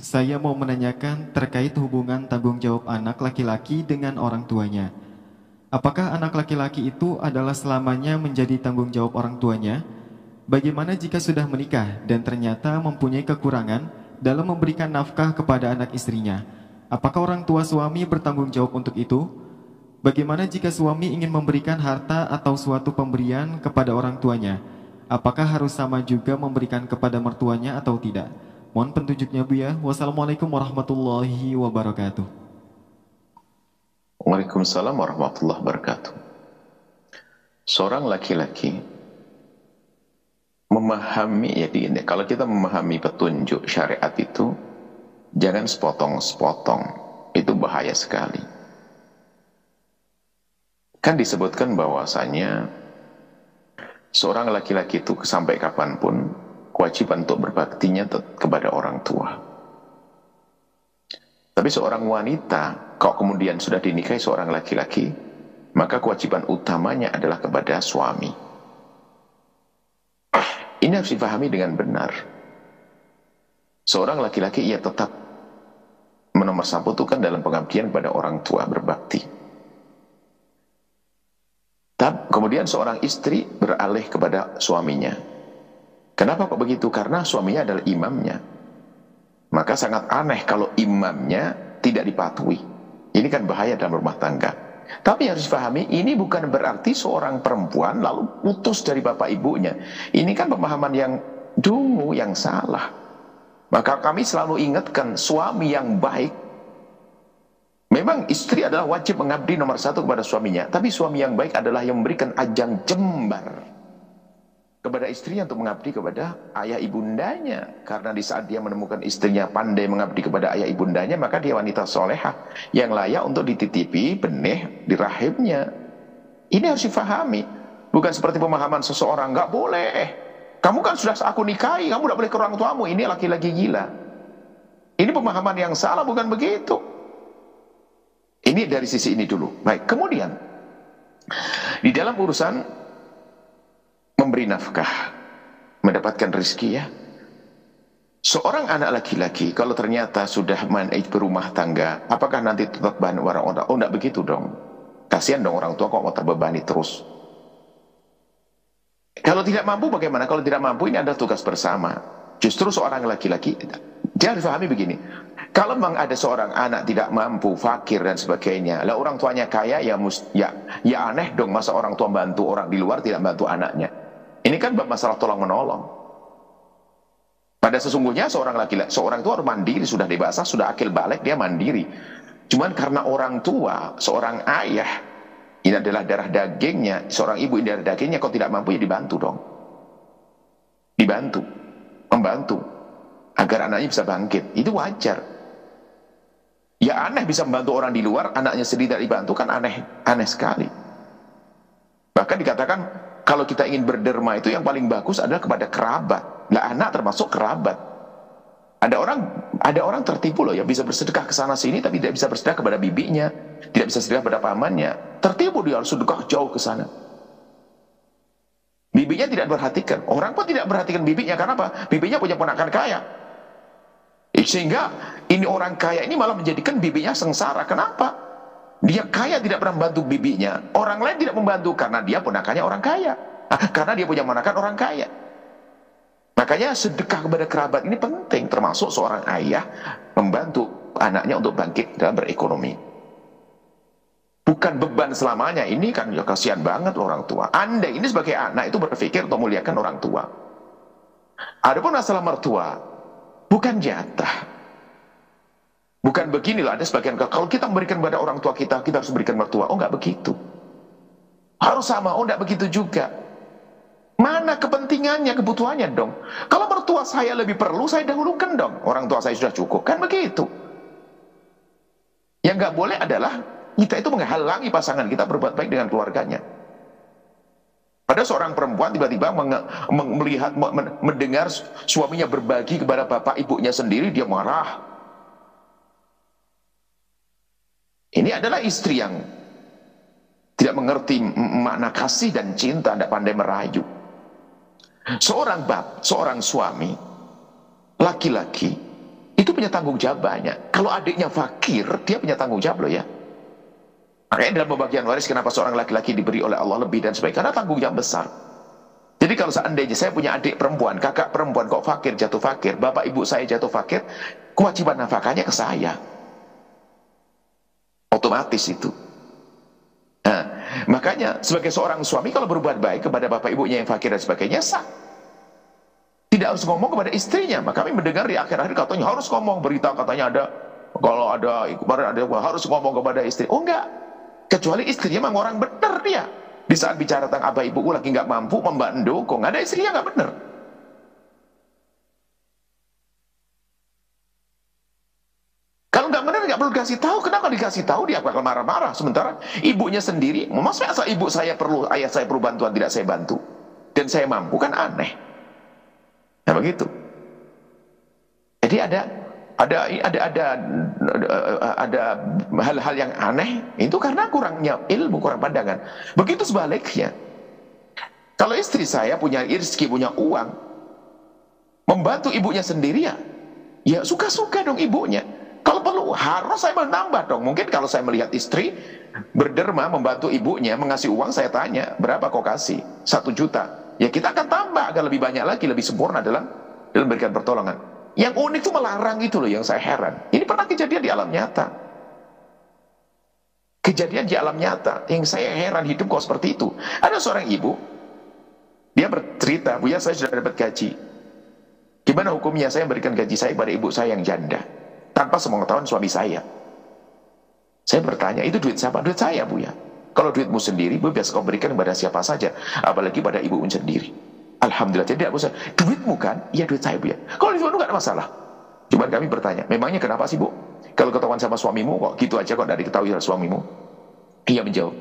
Saya mau menanyakan terkait hubungan tanggung jawab anak laki-laki dengan orang tuanya. Apakah anak laki-laki itu adalah selamanya menjadi tanggung jawab orang tuanya? Bagaimana jika sudah menikah dan ternyata mempunyai kekurangan dalam memberikan nafkah kepada anak istrinya? Apakah orang tua suami bertanggung jawab untuk itu? Bagaimana jika suami ingin memberikan harta atau suatu pemberian kepada orang tuanya? Apakah harus sama juga memberikan kepada mertuanya atau tidak? Mohon petunjuknya, Bu ya. Wassalamualaikum warahmatullahi wabarakatuh. Waalaikumsalam warahmatullahi wabarakatuh. Seorang laki-laki memahami, kalau kita memahami petunjuk syariat itu, jangan sepotong-sepotong, itu bahaya sekali. Kan disebutkan bahwasanya seorang laki-laki itu sampai kapanpun kewajiban untuk berbaktinya kepada orang tua. Tapi seorang wanita, kalau kemudian sudah dinikahi seorang laki-laki, maka kewajiban utamanya adalah kepada suami. Ini harus dipahami dengan benar. Seorang laki-laki ia tetap menomorsatukan dalam pengabdian kepada orang tua, berbakti. Kemudian seorang istri beralih kepada suaminya. Kenapa kok begitu? Karena suaminya adalah imamnya. Maka sangat aneh kalau imamnya tidak dipatuhi. Ini kan bahaya dalam rumah tangga. Tapi harus dipahami, ini bukan berarti seorang perempuan lalu putus dari bapak ibunya. Ini kan pemahaman yang dungu, yang salah. Maka kami selalu ingatkan, suami yang baik, memang istri adalah wajib mengabdi nomor satu kepada suaminya. Tapi suami yang baik adalah yang memberikan ajang jembar kepada istrinya untuk mengabdi kepada ayah ibundanya. Karena di saat dia menemukan istrinya pandai mengabdi kepada ayah ibundanya, maka dia wanita solehah yang layak untuk dititipi benih di rahimnya. Ini harus difahami. Bukan seperti pemahaman seseorang, nggak boleh, kamu kan sudah aku nikahi, kamu nggak boleh ke orang tuamu, ini laki-laki gila. Ini pemahaman yang salah, bukan begitu. Ini dari sisi ini dulu. Baik, kemudian di dalam urusan memberi nafkah, mendapatkan rezeki ya. Seorang anak laki-laki kalau ternyata sudah berumah tangga, apakah nanti tetap bahan orang-orang? Oh, enggak begitu dong. Kasihan dong orang tua kok mau terbebani terus. Kalau tidak mampu bagaimana? Kalau tidak mampu, ini adalah tugas bersama. Justru seorang laki-laki, dia harus pahami begini. Kalau memang ada seorang anak tidak mampu, fakir dan sebagainya, lah orang tuanya kaya, ya aneh dong masa orang tua bantu orang di luar tidak bantu anaknya. Ini kan masalah tolong menolong. Pada sesungguhnya seorang itu harus mandiri, sudah dewasa, sudah akil balik, dia mandiri. Cuman karena orang tua, seorang ayah, ini adalah darah dagingnya, seorang ibu ini darah dagingnya, kalau tidak mampu ya dibantu dong. Dibantu, membantu, agar anaknya bisa bangkit, itu wajar. Ya aneh bisa membantu orang di luar, anaknya sendiri tidak dibantu, kan aneh sekali. Bahkan dikatakan, kalau kita ingin berderma itu yang paling bagus adalah kepada kerabat. Lah anak termasuk kerabat. Ada orang tertipu loh, yang bisa bersedekah ke sana sini tapi tidak bisa bersedekah kepada bibinya, tidak bisa sedekah kepada pamannya. Tertipu, dia harus sedekah jauh ke sana. Bibinya tidak perhatikan. Orang pun tidak perhatikan bibinya, karena apa? Bibinya punya ponakan kaya. Sehingga ini orang kaya ini malah menjadikan bibinya sengsara. Kenapa? Dia kaya tidak pernah membantu bibinya. Orang lain tidak membantu karena dia ponakannya orang kaya. Karena dia punya ponakan orang kaya. Makanya sedekah kepada kerabat ini penting, termasuk seorang ayah membantu anaknya untuk bangkit dalam berekonomi. Bukan beban selamanya. Ini kan ya kasihan banget orang tua. Anda ini sebagai anak itu berpikir untuk memuliakan orang tua. Adapun masalah mertua, bukan jatah. Bukan begini loh, ada sebagian kalau kita memberikan kepada orang tua kita harus memberikan mertua. Oh, enggak begitu. Harus sama, oh enggak begitu juga. Mana kepentingannya, kebutuhannya dong. Kalau mertua saya lebih perlu, saya dahulukan dong. Orang tua saya sudah cukup, kan begitu. Yang enggak boleh adalah kita itu menghalangi pasangan kita berbuat baik dengan keluarganya. Pada seorang perempuan tiba-tiba mendengar suaminya berbagi kepada bapak ibunya sendiri, dia marah. Ini adalah istri yang tidak mengerti makna kasih dan cinta, tidak pandai merayu. Seorang suami, laki-laki, itu punya tanggung jawab banyak. Kalau adiknya fakir, dia punya tanggung jawab loh ya. Makanya dalam pembagian waris, kenapa seorang laki-laki diberi oleh Allah lebih dan sebagainya? Karena tanggung jawab besar. Jadi kalau seandainya saya punya adik perempuan, kakak perempuan kok fakir, jatuh fakir, bapak ibu saya jatuh fakir, kewajiban nafkahnya ke saya. Otomatis itu. Nah, makanya sebagai seorang suami kalau berbuat baik kepada bapak ibunya yang fakir dan sebagainya, sah. Tidak harus ngomong kepada istrinya. Maka kami mendengar di akhir-akhir katanya harus ngomong, berita katanya ada, kalau ada kemarin ada harus ngomong kepada istri. Oh enggak, kecuali istrinya memang orang benar dia. Di saat bicara tentang abah ibuku lagi nggak mampu membantu, kok nggak ada istrinya nggak benar. Kalau nggak benar nggak perlu dikasih tahu. Kenapa dikasih tahu? Dia bakal marah-marah. Sementara ibunya sendiri, maksudnya asal ibu saya perlu, ayah saya perlu bantuan tidak saya bantu, dan saya mampu, kan aneh. Nah begitu. Jadi ada hal-hal yang aneh itu karena kurangnya ilmu, kurang pandangan. Begitu sebaliknya. Kalau istri saya punya rezeki, punya uang, membantu ibunya sendiri ya suka-suka dong ibunya. Kalau perlu harus saya menambah dong. Mungkin kalau saya melihat istri berderma membantu ibunya, mengasih uang, saya tanya, berapa kau kasih? 1 juta. Ya kita akan tambah agar lebih banyak lagi, lebih sempurna dalam memberikan pertolongan. Yang unik itu melarang itu loh yang saya heran. Ini pernah kejadian di alam nyata. Kejadian di alam nyata. Yang saya heran, hidup kok seperti itu. Ada seorang ibu, dia bercerita, "Buya, saya sudah dapat gaji. Gimana hukumnya saya memberikan gaji saya pada ibu saya yang janda tanpa sepengetahuan suami saya?" Saya bertanya, "Itu duit siapa?" "Duit saya, Buya." "Kalau duitmu sendiri, Bu, biasa kau berikan kepada siapa saja, apalagi pada ibumu sendiri." Alhamdulillah, jadi tidak usah. "Duitmu kan?" "Iya, duit saya, Bu, ya." "Kalau duitmu nggak ada masalah." Cuman kami bertanya, "Memangnya kenapa sih, Bu? Kalau ketahuan sama suamimu kok gitu aja, kok dari ketahui suamimu?" Ia menjawab,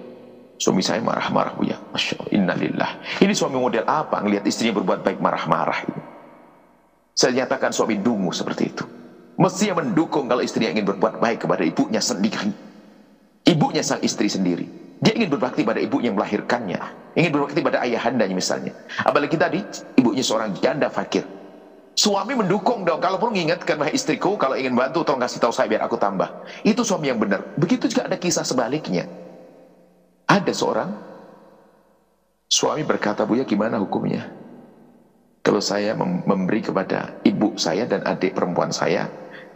"Suami saya marah-marah, Bu, ya." Masya Allah, innalillah. Ini suami model apa? Ngelihat istrinya berbuat baik marah-marah. Saya nyatakan suami dungu seperti itu. Mestinya mendukung kalau istrinya ingin berbuat baik kepada ibunya sendiri. Ibunya sang istri sendiri. Dia ingin berbakti pada ibu yang melahirkannya, ingin berbakti pada ayahandanya misalnya. Apalagi tadi ibunya seorang janda fakir. Suami mendukung dong, kalau perlu mengingatkan, "Wahai istriku, kalau ingin bantu tolong kasih tahu saya biar aku tambah." Itu suami yang benar. Begitu juga ada kisah sebaliknya. Ada seorang suami berkata, "Buya, gimana hukumnya kalau saya memberi kepada ibu saya dan adik perempuan saya?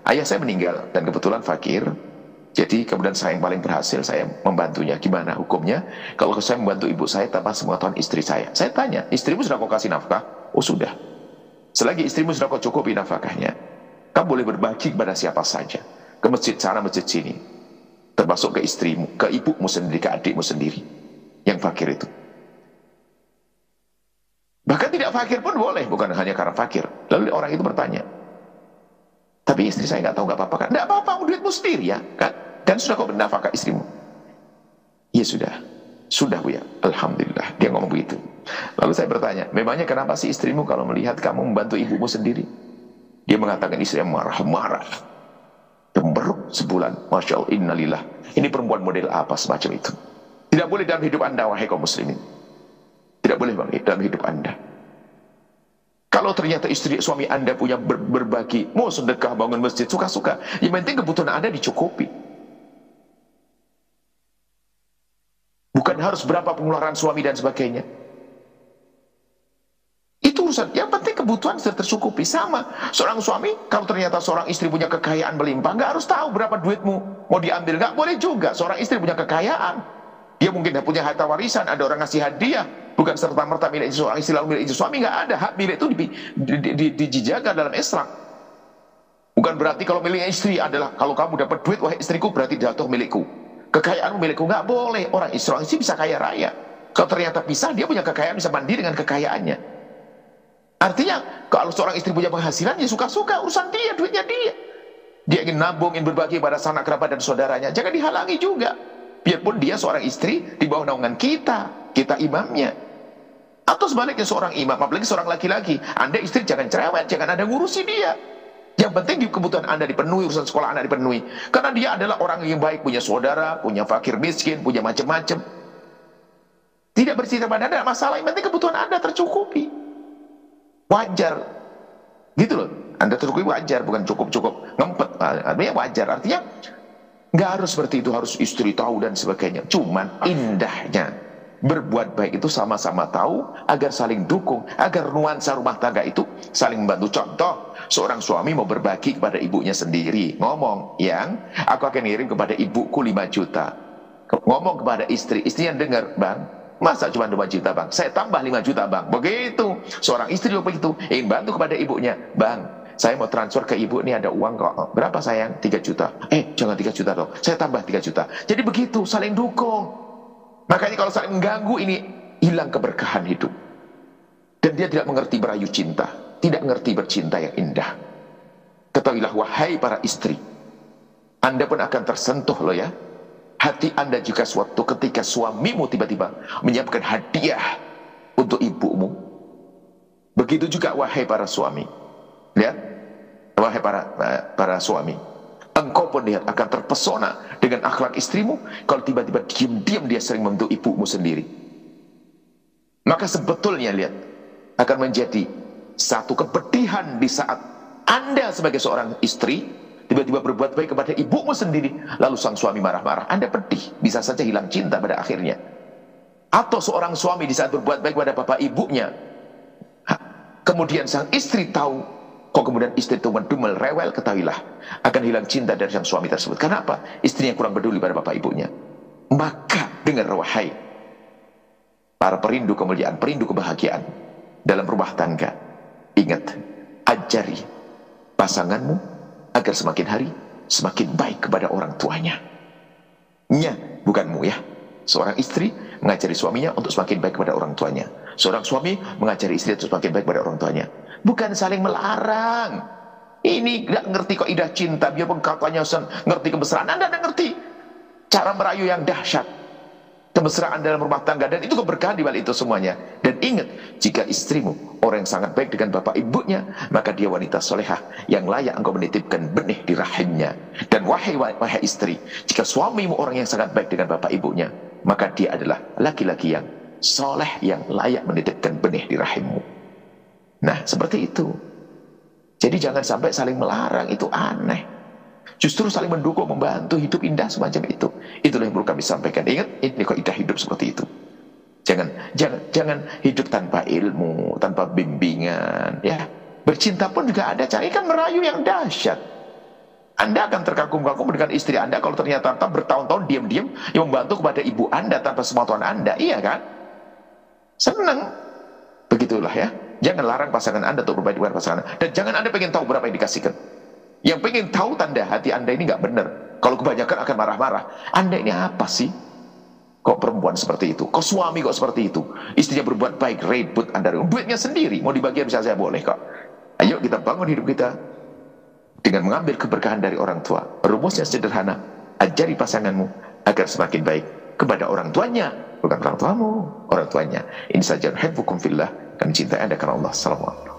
Ayah saya meninggal dan kebetulan fakir. Jadi kemudian saya yang paling berhasil, saya membantunya. Gimana hukumnya kalau saya membantu ibu saya tanpa sepengetahuan istri saya?" Saya tanya, "Istrimu sudah kau kasih nafkah?" "Oh sudah." "Selagi istrimu sudah kau cukupi nafkahnya, kamu boleh berbagi kepada siapa saja. Ke masjid sana, masjid sini. Termasuk ke istrimu, ke ibumu sendiri, ke adikmu sendiri yang fakir itu. Bahkan tidak fakir pun boleh, bukan hanya karena fakir." Lalu orang itu bertanya, "Tapi istri saya nggak tahu, nggak apa-apa kan?" "Nggak apa-apa, duitmu sendiri ya kan? Dan sudah kau bernafkah istrimu?" "Ya sudah, Bu, ya. Alhamdulillah." Dia ngomong begitu. Lalu saya bertanya, "Memangnya kenapa sih istrimu kalau melihat kamu membantu ibumu sendiri?" Dia mengatakan istrinya marah-marah, cemberut sebulan. Masya Allah, innalillah. Ini perempuan model apa semacam itu? Tidak boleh dalam hidup anda, wahai kaum muslimin. Tidak boleh dalam hidup anda. Kalau ternyata istri suami anda punya berbagi, mau sedekah, bangun masjid, suka-suka. Yang penting kebutuhan anda dicukupi. Bukan harus berapa pengeluaran suami dan sebagainya. Itu urusan. Yang penting kebutuhan sudah tercukupi. Sama seorang suami, kalau ternyata seorang istri punya kekayaan berlimpah, nggak harus tahu berapa duitmu mau diambil. Nggak boleh juga. Seorang istri punya kekayaan, dia mungkin punya harta warisan, ada orang ngasih hadiah, bukan serta-merta milik seorang istri lalu milik suami. Nggak ada. Hak milik itu dijaga dalam Islam. Bukan berarti kalau milik istri adalah, kalau kamu dapat duit, wahai istriku, berarti jatuh milikku. Kekayaanmu milikku. Nggak boleh. Orang istri bisa kaya raya. Kalau ternyata pisah, dia punya kekayaan, bisa mandiri dengan kekayaannya. Artinya kalau seorang istri punya penghasilan, ya suka-suka, urusan dia, duitnya dia. Dia ingin nabung, ingin berbagi pada sanak kerabat dan saudaranya, jangan dihalangi juga. Biarpun dia seorang istri di bawah naungan kita imamnya. Atau sebaliknya seorang imam, apalagi seorang laki-laki, Anda istri jangan cerewet, jangan ada ngurusi dia. Yang penting kebutuhan Anda dipenuhi, urusan sekolah Anda dipenuhi. Karena dia adalah orang yang baik, punya saudara, punya fakir miskin, punya macam-macam. Tidak bercerita pada Anda, masalah yang penting kebutuhan Anda tercukupi. Wajar. Gitu loh. Anda tercukui wajar, bukan cukup-cukup ngempet. Artinya wajar, artinya nggak harus seperti itu, harus istri tahu dan sebagainya. Cuman indahnya berbuat baik itu sama-sama tahu, agar saling dukung, agar nuansa rumah tangga itu saling membantu. Contoh, seorang suami mau berbagi kepada ibunya sendiri, ngomong, yang aku akan ngirim kepada ibuku 5 juta. Ngomong kepada istri, istrinya dengar, bang, masa cuma 2 juta bang, saya tambah 5 juta bang. Begitu, seorang istri juga begitu, ingin bantu kepada ibunya, bang, saya mau transfer ke ibu, ini ada uang kok, berapa sayang? 3 juta. Jangan 3 juta dong, saya tambah 3 juta. Jadi begitu, saling dukung. Makanya kalau saling mengganggu, ini hilang keberkahan hidup. Dan dia tidak mengerti merayu cinta, tidak mengerti bercinta yang indah. Ketahuilah wahai para istri, Anda pun akan tersentuh loh ya. Hati Anda juga suatu ketika suamimu tiba-tiba menyiapkan hadiah untuk ibumu. Begitu juga wahai para suami. Lihat, wahai para suami, engkau pun lihat akan terpesona dengan akhlak istrimu kalau tiba-tiba diam-diam dia sering membentuk ibumu sendiri. Maka sebetulnya lihat, akan menjadi satu kepedihan di saat Anda sebagai seorang istri tiba-tiba berbuat baik kepada ibumu sendiri, lalu sang suami marah-marah. Anda pedih, bisa saja hilang cinta pada akhirnya. Atau seorang suami di saat berbuat baik kepada bapak ibunya, kemudian sang istri tahu, kok kemudian istri itu mendumel, rewel, ketahuilah akan hilang cinta dari sang suami tersebut. Kenapa? Istrinya kurang peduli pada bapak ibunya. Maka dengar wahai para perindu kemuliaan, perindu kebahagiaan dalam rumah tangga, ingat, ajari pasanganmu agar semakin hari semakin baik kepada orang tuanya. Bukanmu ya. Seorang istri mengajari suaminya untuk semakin baik kepada orang tuanya. Seorang suami mengajari istri untuk semakin baik kepada orang tuanya. Bukan saling melarang. Ini gak ngerti kok indah cinta, biarpun katanya ngerti kemesraan. Anda tidak ngerti cara merayu yang dahsyat, kemesraan dalam rumah tangga, dan itu keberkahan di balik itu semuanya. Dan ingat, jika istrimu orang yang sangat baik dengan bapak ibunya, maka dia wanita solehah yang layak engkau menitipkan benih di rahimnya. Dan wahai istri, jika suamimu orang yang sangat baik dengan bapak ibunya, maka dia adalah laki-laki yang soleh yang layak menitipkan benih di rahimmu. Nah, seperti itu. Jadi jangan sampai saling melarang, itu aneh. Justru saling mendukung, membantu, hidup indah semacam itu. Itulah yang perlu kami sampaikan. Ingat, ini kok indah hidup seperti itu. Jangan hidup tanpa ilmu, tanpa bimbingan. Ya, bercinta pun juga ada cara, kan merayu yang dahsyat. Anda akan terkagum-kagum dengan istri Anda kalau ternyata bertahun-tahun diam-diam yang membantu kepada ibu Anda tanpa sepengetahuan Anda, iya kan? Senang. Begitulah ya. Jangan larang pasangan Anda untuk berbaik dengan pasangan Anda. Dan jangan Anda pengen tahu berapa yang dikasihkan. Yang pengen tahu tanda hati Anda ini nggak benar. Kalau kebanyakan akan marah-marah. Anda ini apa sih? Kok perempuan seperti itu? Kok suami kok seperti itu? Istrinya berbuat baik, ribut Anda. Duitnya sendiri, mau dibagi bisa saya boleh kok. Ayo kita bangun hidup kita dengan mengambil keberkahan dari orang tua. Rumusnya sederhana. Ajari pasanganmu agar semakin baik kepada orang tuanya. Bukan orang tuamu, orang tuanya. Ini saja. Hibbukum fillah. Kami cintai Anda karena Allah. Assalamualaikum.